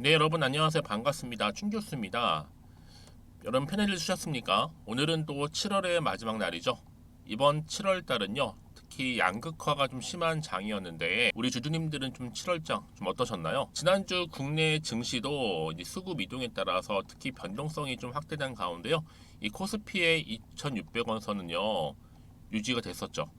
네, 여러분 안녕하세요. 반갑습니다. 춘교수입니다. 여러분 편의를 쓰셨습니까? 오늘은 또 7월의 마지막 날이죠. 이번 7월 달은요. 특히 양극화가 좀 심한 장이었는데 우리 주주님들은 좀 7월장 좀 어떠셨나요? 지난주 국내 증시도 이제 수급 이동에 따라서 특히 변동성이 좀 확대된 가운데요. 이 코스피의 2,600원 선은요. 유지가 됐었죠.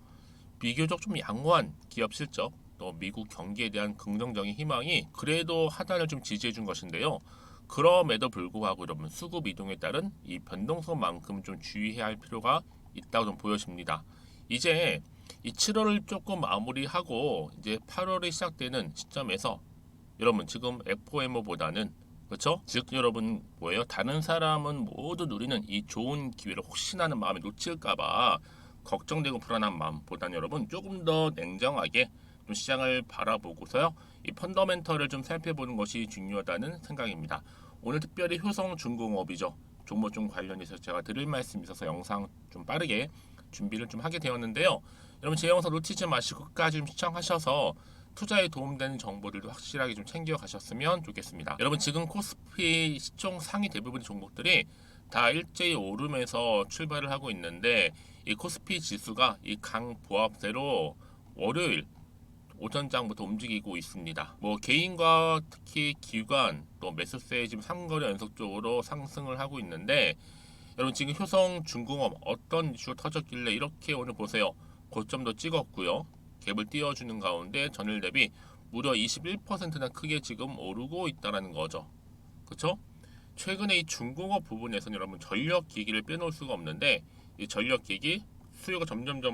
비교적 좀 양호한 기업 실적, 또 미국 경기에 대한 긍정적인 희망이 그래도 하단을 좀 지지해 준 것인데요. 그럼에도 불구하고 여러분 수급 이동에 따른 이 변동성만큼 좀 주의해야 할 필요가 있다고 좀 보여집니다. 이제 이 7월을 조금 마무리하고 이제 8월이 시작되는 시점에서 여러분 지금 FOMO보다는 그렇죠? 즉 여러분 뭐예요? 다른 사람은 모두 누리는 이 좋은 기회를 혹시나 하는 마음에 놓칠까봐 걱정되고 불안한 마음보다는 여러분 조금 더 냉정하게 좀 시장을 바라보고서요. 이 펀더멘털을 좀 살펴보는 것이 중요하다는 생각입니다. 오늘 특별히 효성중공업이죠. 종목 좀 관련해서 제가 드릴 말씀이 있어서 영상 좀 빠르게 준비를 좀 하게 되었는데요. 여러분 제 영상 놓치지 마시고 끝까지 좀 시청하셔서 투자에 도움되는 정보들도 확실하게 좀 챙겨 가셨으면 좋겠습니다. 여러분 지금 코스피 시총 상위 대부분의 종목들이 다 일제히 오르면서 출발을 하고 있는데 이 코스피 지수가 이 강보합세로 월요일 오전장부터 움직이고 있습니다. 뭐 개인과 특히 기관 또 매수세 지금 3거래 연속적으로 상승을 하고 있는데 여러분 지금 효성중공업 어떤 이슈가 터졌길래 이렇게 오늘 보세요. 고점도 찍었고요. 갭을 띄워주는 가운데 전일 대비 무려 21%나 크게 지금 오르고 있다는 거죠. 그렇죠? 최근에 이 중공업 부분에서는 여러분 전력기기를 빼놓을 수가 없는데 이 전력기기 수요가 점점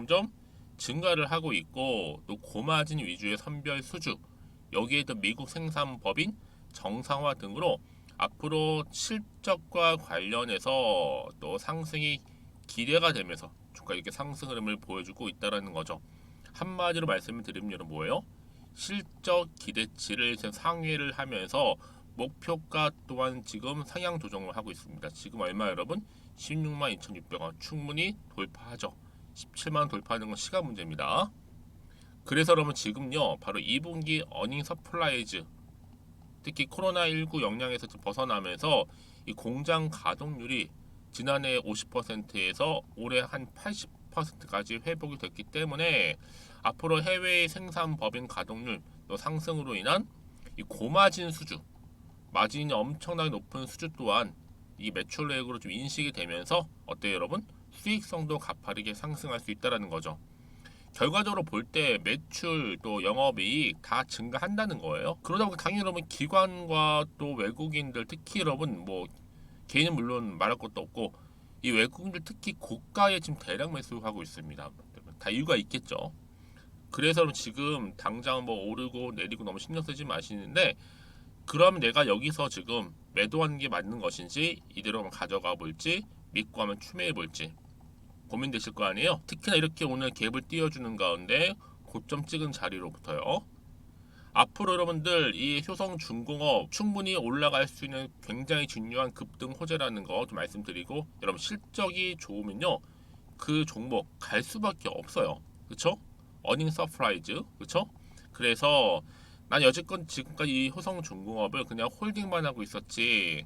증가를 하고 있고 또 고마진 위주의 선별 수주 여기에 또 미국 생산법인 정상화 등으로 앞으로 실적과 관련해서 또 상승이 기대가 되면서 주가 이렇게 상승 흐름을 보여주고 있다는 거죠. 한마디로 말씀을 드리면 여러분 뭐예요? 실적 기대치를 상회를 하면서 목표가 또한 지금 상향 조정을 하고 있습니다. 지금 얼마 여러분? 16만 2,600원 충분히 돌파하죠. 17만 돌파하는 건 시간 문제입니다. 그래서 여러분 지금요 바로 2분기 어닝 서플라이즈 특히 코로나19 영향에서 좀 벗어나면서 이 공장 가동률이 지난해 50%에서 올해 한 80%까지 회복이 됐기 때문에 앞으로 해외 생산 법인 가동률 또 상승으로 인한 이 고마진 수주, 마진이 엄청나게 높은 수주 또한 이 매출액으로 좀 인식이 되면서 어때요 여러분? 수익성도 가파르게 상승할 수 있다는 거죠. 결과적으로 볼 때 매출 또 영업이익 다 증가한다는 거예요. 그러다 보니 당연히 여러분 기관과 또 외국인들 특히 여러분 뭐 개인은 물론 말할 것도 없고 이 외국인들 특히 고가에 지금 대량 매수하고 있습니다. 다 이유가 있겠죠. 그래서 지금 당장 뭐 오르고 내리고 너무 신경 쓰지 마시는데 그럼 내가 여기서 지금 매도하는 게 맞는 것인지 이대로 가져가 볼지 믿고 하면 추매해 볼지 고민되실 거 아니에요. 특히나 이렇게 오늘 갭을 띄워주는 가운데 고점 찍은 자리로부터요. 앞으로 여러분들 이 효성중공업 충분히 올라갈 수 있는 굉장히 중요한 급등 호재라는 거 좀 말씀드리고 여러분 실적이 좋으면요 그 종목 갈 수밖에 없어요. 그쵸? 어닝 서프라이즈 그쵸? 그래서 난 여지껏 지금까지 이 효성중공업을 그냥 홀딩만 하고 있었지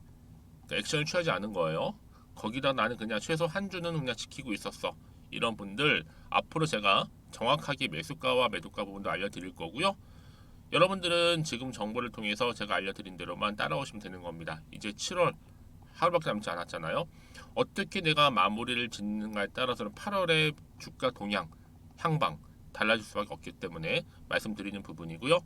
액션을 취하지 않은 거예요. 거기다 나는 그냥 최소 한 주는 그냥 지키고 있었어. 이런 분들 앞으로 제가 정확하게 매수가와 매도가 부분도 알려드릴 거고요. 여러분들은 지금 정보를 통해서 제가 알려드린 대로만 따라오시면 되는 겁니다. 이제 7월 하루밖에 남지 않았잖아요. 어떻게 내가 마무리를 짓는가에 따라서는 8월의 주가 동향, 향방 달라질 수밖에 없기 때문에 말씀드리는 부분이고요.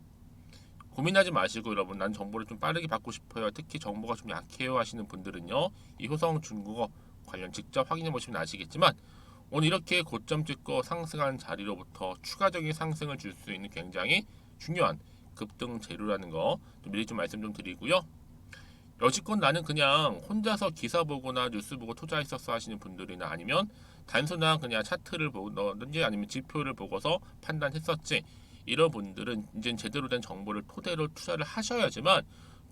고민하지 마시고 여러분 난 정보를 좀 빠르게 받고 싶어요. 특히 정보가 좀 약해요 하시는 분들은요. 이 효성 중국어 관련 직접 확인해 보시면 아시겠지만 오늘 이렇게 고점 찍고 상승한 자리로부터 추가적인 상승을 줄 수 있는 굉장히 중요한 급등 재료라는 거 미리 좀 말씀 좀 드리고요. 여지껏 나는 그냥 혼자서 기사 보거나 뉴스 보고 투자했었어 하시는 분들이나 아니면 단순한 그냥 차트를 보든지 아니면 지표를 보고서 판단했었지 이런 분들은 이제 제대로 된 정보를 토대로 투자를 하셔야지만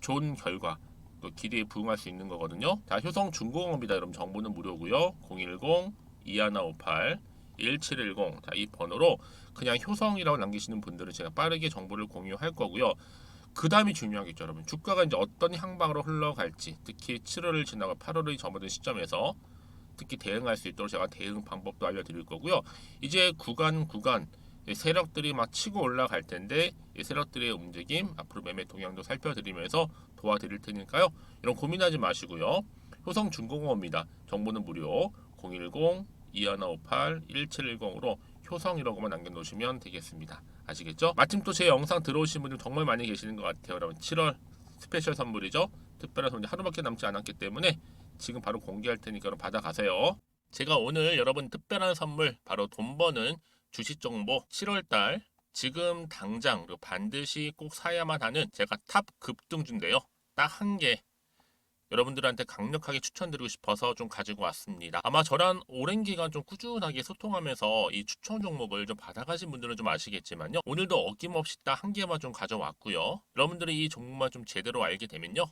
좋은 결과 또 기대에 부응할 수 있는 거거든요. 자, 효성중공업입니다. 여러분 정보는 무료고요. 010-2158 1710 자, 이 번호로 그냥 효성이라고 남기시는 분들은 제가 빠르게 정보를 공유할 거고요. 그 다음이 중요하겠죠, 여러분. 주가가 이제 어떤 향방으로 흘러갈지, 특히 7월을 지나고 8월이 접어든 시점에서 특히 대응할 수 있도록 제가 대응 방법도 알려드릴 거고요. 이제 구간 세력들이 막 치고 올라갈 텐데 이 세력들의 움직임, 앞으로 매매 동향도 살펴드리면서 도와드릴 테니까요. 이런 고민하지 마시고요. 효성중공업입니다. 정보는 무료 010-2158-1710으로 효성이라고만 남겨놓으시면 되겠습니다. 아시겠죠? 마침 또 제 영상 들어오신 분들 정말 많이 계시는 것 같아요. 여러분 7월 스페셜 선물이죠. 특별한 선물 하루밖에 남지 않았기 때문에 지금 바로 공개할 테니까 여러분 받아가세요. 제가 오늘 여러분 특별한 선물 바로 돈 버는 주식 정보 7월달 지금 당장 반드시 꼭 사야만 하는 제가 탑 급등주인데요. 딱 한 개 여러분들한테 강력하게 추천드리고 싶어서 좀 가지고 왔습니다. 아마 저랑 오랜 기간 좀 꾸준하게 소통하면서 이 추천 종목을 좀 받아가신 분들은 좀 아시겠지만요. 오늘도 어김없이 딱 한 개만 좀 가져왔고요. 여러분들이 이 종목만 좀 제대로 알게 되면요.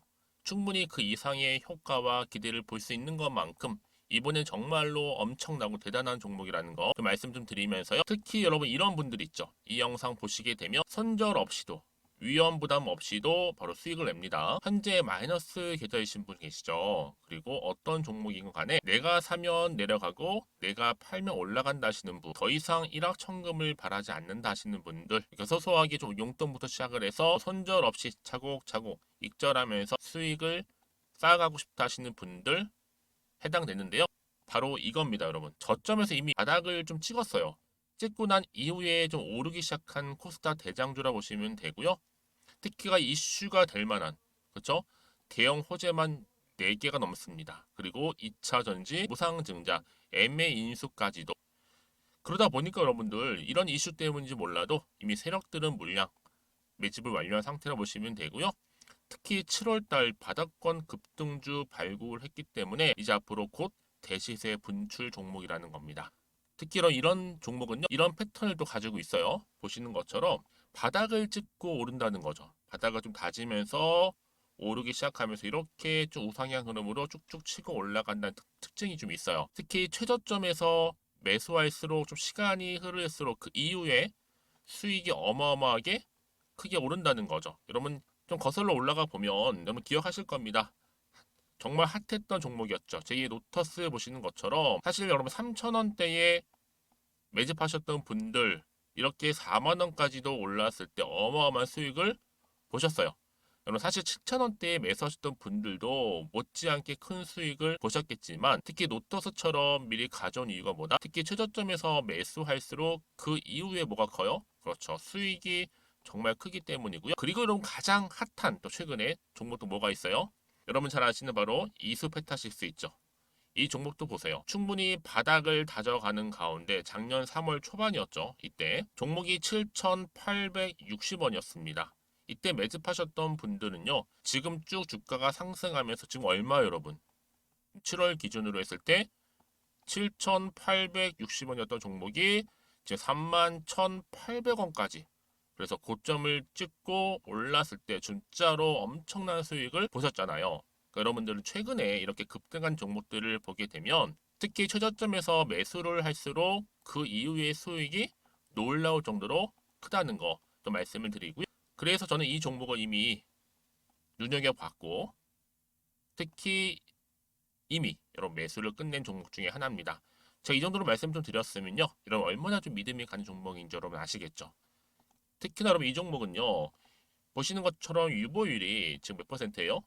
충분히 그 이상의 효과와 기대를 볼 수 있는 것만큼 이번엔 정말로 엄청나고 대단한 종목이라는 거 그 말씀 좀 드리면서요. 특히 여러분 이런 분들 있죠. 이 영상 보시게 되면 손절 없이도 위험 부담 없이도 바로 수익을 냅니다. 현재 마이너스 계좌이신 분 계시죠. 그리고 어떤 종목이건 간에 내가 사면 내려가고 내가 팔면 올라간다 하시는 분, 더 이상 일확천금을 바라지 않는다 하시는 분들, 이렇게 소소하게 좀 용돈부터 시작을 해서 손절 없이 차곡차곡 익절하면서 수익을 쌓아가고 싶다 하시는 분들 해당되는데요. 바로 이겁니다, 여러분. 저점에서 이미 바닥을 좀 찍었어요. 찍고 난 이후에 좀 오르기 시작한 코스닥 대장주라 보시면 되고요. 특히가 이슈가 될 만한, 그렇죠? 대형 호재만 4개가 넘습니다. 그리고 2차 전지, 무상증자, 애매 인수까지도. 그러다 보니까 여러분들 이런 이슈 때문인지 몰라도 이미 세력들은 물량 매집을 완료한 상태라 보시면 되고요. 특히 7월달 바닥권 급등주 발굴을 했기 때문에 이제 앞으로 곧 대시세 분출 종목이라는 겁니다. 특히 이런 종목은요, 이런 패턴을 또 가지고 있어요. 보시는 것처럼 바닥을 찍고 오른다는 거죠. 바닥을 좀 다지면서 오르기 시작하면서 이렇게 좀 우상향 흐름으로 쭉쭉 치고 올라간다는 특징이 좀 있어요. 특히 최저점에서 매수할수록 좀 시간이 흐를수록 그 이후에 수익이 어마어마하게 크게 오른다는 거죠. 여러분 좀 거슬러 올라가 보면 여러분 기억하실 겁니다. 정말 핫했던 종목이었죠. 제2의 노터스 보시는 것처럼 사실 여러분 3,000원대에 매집하셨던 분들 이렇게 4만 원까지도 올랐을 때 어마어마한 수익을 보셨어요. 여러분 사실 7,000원대에 매수하셨던 분들도 못지않게 큰 수익을 보셨겠지만 특히 노터스처럼 미리 가져온 이유가 뭐다? 특히 최저점에서 매수할수록 그 이후에 뭐가 커요? 그렇죠. 수익이 정말 크기 때문이고요. 그리고 여러분 가장 핫한 또 최근에 종목도 뭐가 있어요? 여러분 잘 아시는 바로 이수페타식스 있죠. 이 종목도 보세요. 충분히 바닥을 다져가는 가운데 작년 3월 초반이었죠. 이때 종목이 7,860원이었습니다. 이때 매집하셨던 분들은요. 지금 쭉 주가가 상승하면서 지금 얼마 여러분? 7월 기준으로 했을 때 7,860원이었던 종목이 이제 31,800원까지 그래서 고점을 찍고 올랐을 때 진짜로 엄청난 수익을 보셨잖아요. 그러니까 여러분들은 최근에 이렇게 급등한 종목들을 보게 되면 특히 최저점에서 매수를 할수록 그 이후의 수익이 놀라울 정도로 크다는 거 또 말씀을 드리고요. 그래서 저는 이 종목을 이미 눈여겨봤고 특히 이미 여러분 매수를 끝낸 종목 중에 하나입니다. 제가 이 정도로 말씀 좀 드렸으면요. 여러분 얼마나 좀 믿음이 가는 종목인지 여러분 아시겠죠? 특히나 여러분 이 종목은요. 보시는 것처럼 유보율이 지금 몇 퍼센트예요?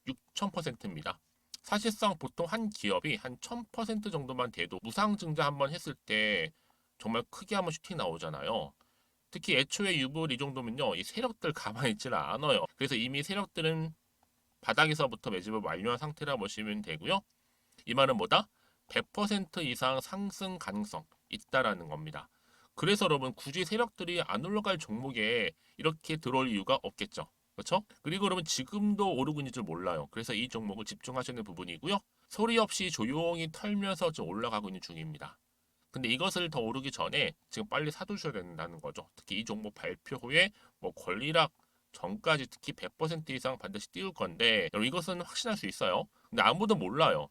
6,000%입니다. 사실상 보통 한 기업이 한 1,000% 정도만 돼도 무상증자 한번 했을 때 정말 크게 한번 슈팅 나오잖아요. 특히 애초에 유보율 이 정도면요. 이 세력들 가만히 있지는 않아요. 그래서 이미 세력들은 바닥에서부터 매집을 완료한 상태라 보시면 되고요. 이 말은 뭐다? 100% 이상 상승 가능성 있다라는 겁니다. 그래서 여러분 굳이 세력들이 안 올라갈 종목에 이렇게 들어올 이유가 없겠죠. 그렇죠? 그리고 여러분 지금도 오르고 있는 줄 몰라요. 그래서 이 종목을 집중하시는 부분이고요. 소리 없이 조용히 털면서 좀 올라가고 있는 중입니다. 근데 이것을 더 오르기 전에 지금 빨리 사두셔야 된다는 거죠. 특히 이 종목 발표 후에 뭐 권리락 전까지 특히 100% 이상 반드시 띄울 건데 여러분 이것은 확신할 수 있어요. 근데 아무도 몰라요.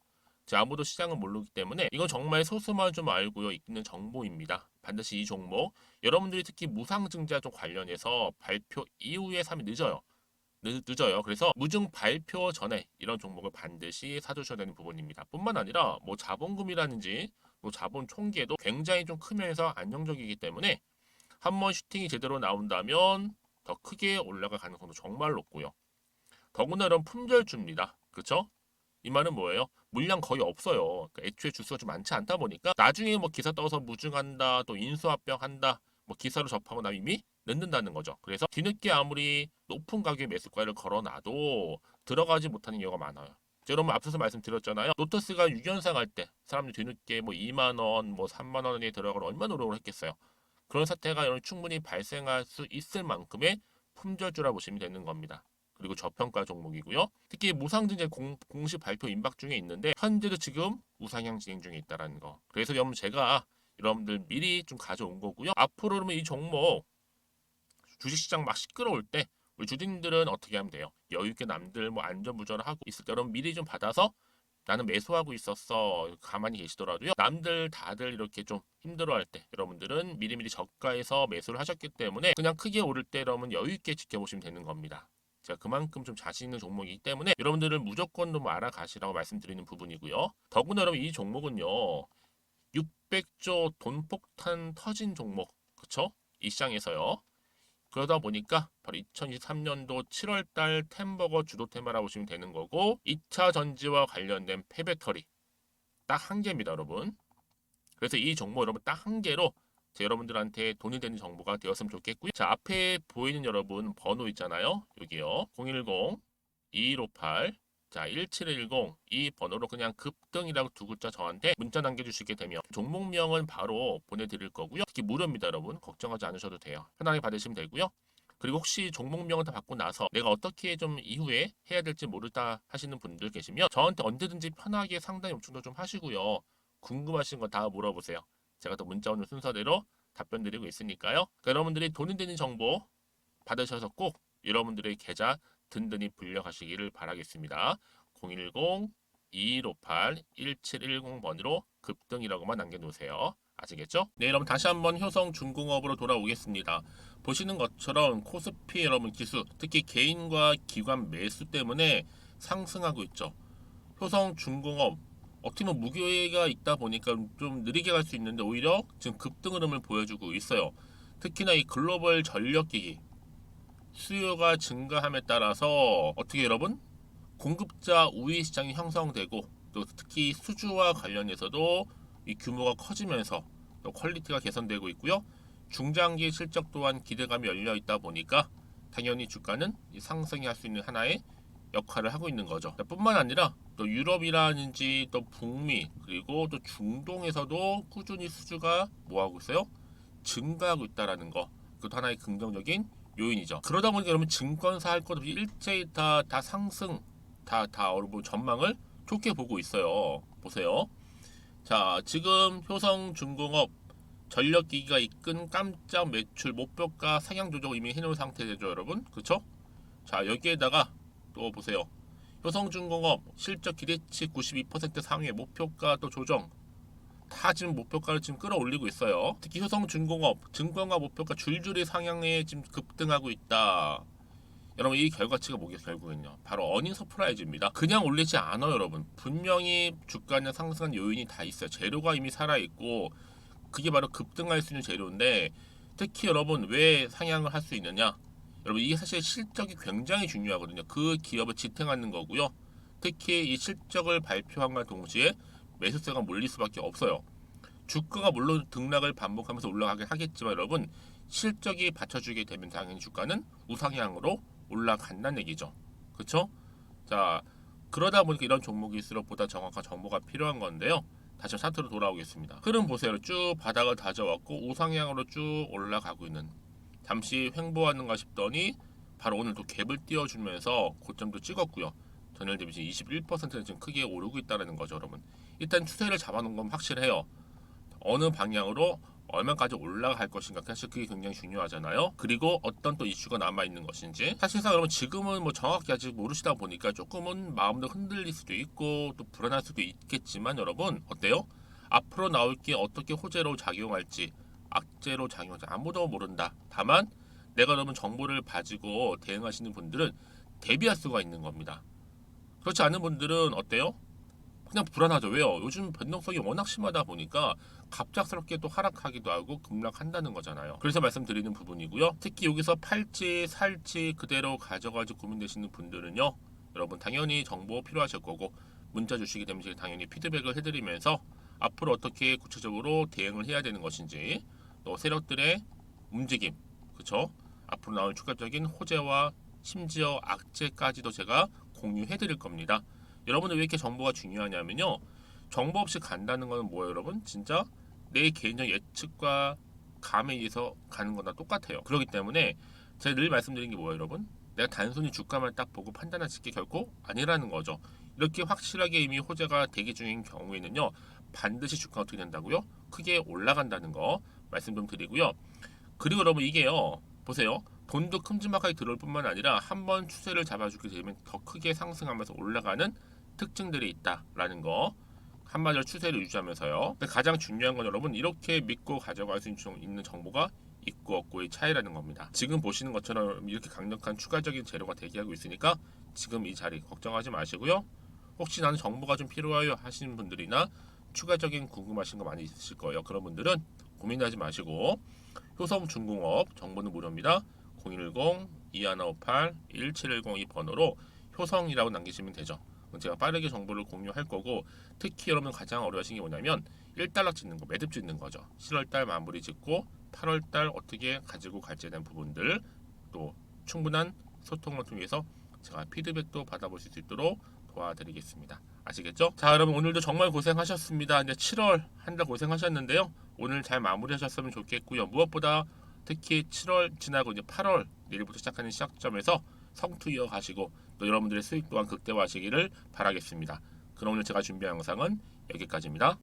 아무도 시장을 모르기 때문에 이건 정말 소수만 좀 알고요 있는 정보입니다. 반드시 이 종목 여러분들이 특히 무상증자 좀 관련해서 발표 이후에 사면 늦어요. 늦어요. 그래서 무증 발표 전에 이런 종목을 반드시 사두셔야 되는 부분입니다. 뿐만 아니라 뭐 자본금이라든지 뭐 자본 총기에도 굉장히 좀 크면서 안정적이기 때문에 한번 슈팅이 제대로 나온다면 더 크게 올라갈 가능성도 정말 높고요. 더구나 이런 품절주입니다. 그렇죠? 이 말은 뭐예요? 물량 거의 없어요. 그러니까 애초에 주수가 좀 많지 않다 보니까 나중에 뭐 기사 떠서 무증한다, 또 인수합병한다, 뭐 기사로 접하고 나면 이미 늦는다는 거죠. 그래서 뒤늦게 아무리 높은 가격의 매수가를 걸어놔도 들어가지 못하는 경우가 많아요. 여러분 앞서서 말씀드렸잖아요. 노터스가 6연상 할 때 사람들이 뒤늦게 뭐 2만 원, 뭐 3만 원에 들어가면 얼마나 노력을 했겠어요. 그런 사태가 충분히 발생할 수 있을 만큼의 품절주라 보시면 되는 겁니다. 그리고 저평가 종목이고요. 특히 무상증자 공식 발표 임박 중에 있는데 현재도 지금 우상향 진행 중에 있다는 거. 그래서 여러분 제가 여러분들 미리 좀 가져온 거고요. 앞으로 그러면 이 종목 주식시장 막 시끄러울 때 우리 주주님들은 어떻게 하면 돼요? 여유 있게 남들 뭐 안전부전을 하고 있을 때 여러분 미리 좀 받아서 나는 매수하고 있었어. 가만히 계시더라도요. 남들 다들 이렇게 좀 힘들어할 때 여러분들은 미리미리 저가에서 매수를 하셨기 때문에 그냥 크게 오를 때 여러분 여유 있게 지켜보시면 되는 겁니다. 제가 그만큼 좀 자신 있는 종목이기 때문에 여러분들은 무조건 좀 알아가시라고 말씀드리는 부분이고요. 더구나 여러분 이 종목은요. 600조 돈폭탄 터진 종목. 그쵸? 이 시장에서요. 그러다 보니까 바로 2023년도 7월달 템버거 주도 테마라고 보시면 되는 거고 2차 전지와 관련된 폐배터리 딱 한 개입니다, 여러분. 그래서 이 정보 여러분 딱 한 개로 여러분들한테 돈이 되는 정보가 되었으면 좋겠고요. 자, 앞에 보이는 여러분 번호 있잖아요. 여기요. 010-2158 자, 1710 이 번호로 그냥 급등이라고 두 글자 저한테 문자 남겨주시게 되면 종목명은 바로 보내드릴 거고요. 특히 무료입니다, 여러분. 걱정하지 않으셔도 돼요. 편하게 받으시면 되고요. 그리고 혹시 종목명을 다 받고 나서 내가 어떻게 좀 이후에 해야 될지 모르다 하시는 분들 계시면 저한테 언제든지 편하게 상담 요청도 좀 하시고요. 궁금하신 거 다 물어보세요. 제가 또 문자 오는 순서대로 답변 드리고 있으니까요. 그러니까 여러분들이 돈이 되는 정보 받으셔서 꼭 여러분들의 계좌 든든히 불려가시기를 바라겠습니다. 010-2158-1710번으로 급등이라고만 남겨놓으세요. 아시겠죠? 네, 여러분 다시 한번 효성중공업으로 돌아오겠습니다. 보시는 것처럼 코스피 여러분 지수, 특히 개인과 기관 매수 때문에 상승하고 있죠. 효성중공업 어떻게 보면 무게가 있다 보니까 좀 느리게 갈 수 있는데 오히려 지금 급등 흐름을 보여주고 있어요. 특히나 이 글로벌 전력기기 수요가 증가함에 따라서 어떻게 여러분 공급자 우위 시장이 형성되고 또 특히 수주와 관련해서도 이 규모가 커지면서 또 퀄리티가 개선되고 있고요. 중장기 실적 또한 기대감이 열려 있다 보니까 당연히 주가는 상승이 할 수 있는 하나의 역할을 하고 있는 거죠. 뿐만 아니라 또 유럽이라든지 또 북미 그리고 또 중동에서도 꾸준히 수주가 뭐하고 있어요? 증가하고 있다라는 거. 그것도 하나의 긍정적인 요인이죠. 그러다 보니까 여러분 증권사 할 것 없이 일제히 다 상승 다 여러분 전망을 좋게 보고 있어요. 보세요. 자, 지금 효성중공업 전력기기가 이끈 깜짝 매출 목표가 상향 조정 이미 해놓은 상태죠, 여러분. 그쵸? 자, 여기에다가 또 보세요. 효성중공업 실적 기대치 92% 상회 목표가 또 조정 다 지금 목표가를 지금 끌어올리고 있어요. 특히 효성중공업 증권가 목표가 줄줄이 상향에 지금 급등하고 있다. 여러분 이 결과치가 뭐겠어요? 결국은요 바로 어닝 서프라이즈입니다. 그냥 올리지 않아요, 여러분. 분명히 주가는 상승한 요인이 다 있어요. 재료가 이미 살아있고 그게 바로 급등할 수 있는 재료인데 특히 여러분 왜 상향을 할 수 있느냐, 여러분 이게 사실 실적이 굉장히 중요하거든요. 그 기업을 지탱하는 거고요. 특히 이 실적을 발표함과 동시에 매수세가 몰릴 수밖에 없어요. 주가가 물론 등락을 반복하면서 올라가긴 하겠지만 여러분 실적이 받쳐주게 되면 당연히 주가는 우상향으로 올라간다는 얘기죠. 그쵸? 자, 그러다 보니까 이런 종목일수록 보다 정확한 정보가 필요한 건데요. 다시 차트로 돌아오겠습니다. 흐름 보세요. 쭉 바닥을 다져왔고 우상향으로 쭉 올라가고 있는, 잠시 횡보하는가 싶더니 바로 오늘 또 갭을 띄워주면서 고점도 찍었고요. 전일 대비 21%는 지금 크게 오르고 있다는 거죠, 여러분. 일단 추세를 잡아놓은 건 확실해요. 어느 방향으로 얼마까지 올라갈 것인가, 사실 그게 굉장히 중요하잖아요. 그리고 어떤 또 이슈가 남아 있는 것인지 사실상 여러분 지금은 뭐 정확히 아직 모르시다 보니까 조금은 마음도 흔들릴 수도 있고 또 불안할 수도 있겠지만 여러분 어때요? 앞으로 나올 게 어떻게 호재로 작용할지 악재로 작용할지 아무도 모른다. 다만 내가 여러분 정보를 가지고 대응하시는 분들은 대비할 수가 있는 겁니다. 그렇지 않은 분들은 어때요? 그냥 불안하죠. 왜요? 요즘 변동성이 워낙 심하다 보니까 갑작스럽게 또 하락하기도 하고 급락한다는 거잖아요. 그래서 말씀드리는 부분이고요. 특히 여기서 팔지 살지 그대로 가져가지고 고민되시는 분들은요. 여러분 당연히 정보 필요하실 거고 문자 주시게 되면 제가 당연히 피드백을 해드리면서 앞으로 어떻게 구체적으로 대응을 해야 되는 것인지 또 세력들의 움직임, 그쵸? 앞으로 나올 추가적인 호재와 심지어 악재까지도 제가 공유해 드릴 겁니다. 여러분들 왜 이렇게 정보가 중요하냐면요. 정보 없이 간다는 거는 뭐예요, 여러분? 진짜 내 개인적 예측과 감에 의해서 가는 거나 똑같아요. 그렇기 때문에 제가 늘 말씀드린 게 뭐예요, 여러분? 내가 단순히 주가만 딱 보고 판단할 수 있게 결코 아니라는 거죠. 이렇게 확실하게 이미 호재가 대기 중인 경우에는요. 반드시 주가가 어떻게 된다고요? 크게 올라간다는 거 말씀 좀 드리고요. 그리고 여러분 이게요. 보세요. 돈도 큼지막하게 들어올 뿐만 아니라 한번 추세를 잡아주게 되면 더 크게 상승하면서 올라가는 특징들이 있다라는 거. 한마디로 추세를 유지하면서요. 근데 가장 중요한 건 여러분 이렇게 믿고 가져갈 수 있는 정보가 있고 없고의 차이라는 겁니다. 지금 보시는 것처럼 이렇게 강력한 추가적인 재료가 대기하고 있으니까 지금 이 자리 걱정하지 마시고요. 혹시 나는 정보가 좀 필요해요 하시는 분들이나 추가적인 궁금하신 거 많이 있으실 거예요. 그런 분들은 고민하지 마시고 효성중공업 정보는 무료입니다. 010-2158-1710 이 번호로 효성이라고 남기시면 되죠. 제가 빠르게 정보를 공유할 거고 특히 여러분 가장 어려워하시는 게 뭐냐면 1달러 찍는 거, 매듭 짓는 거죠. 7월달 마무리 짓고 8월달 어떻게 가지고 갈지에 대한 부분들 또 충분한 소통을 통해서 제가 피드백도 받아볼 수 있도록 도와드리겠습니다. 아시겠죠? 자 여러분 오늘도 정말 고생하셨습니다. 이제 7월 한 달 고생하셨는데요. 오늘 잘 마무리하셨으면 좋겠고요. 무엇보다 특히 7월 지나고 이제 8월 내일부터 시작하는 시작점에서 성투 이어가시고 또 여러분들의 수익 또한 극대화하시기를 바라겠습니다. 그럼 오늘 제가 준비한 영상은 여기까지입니다.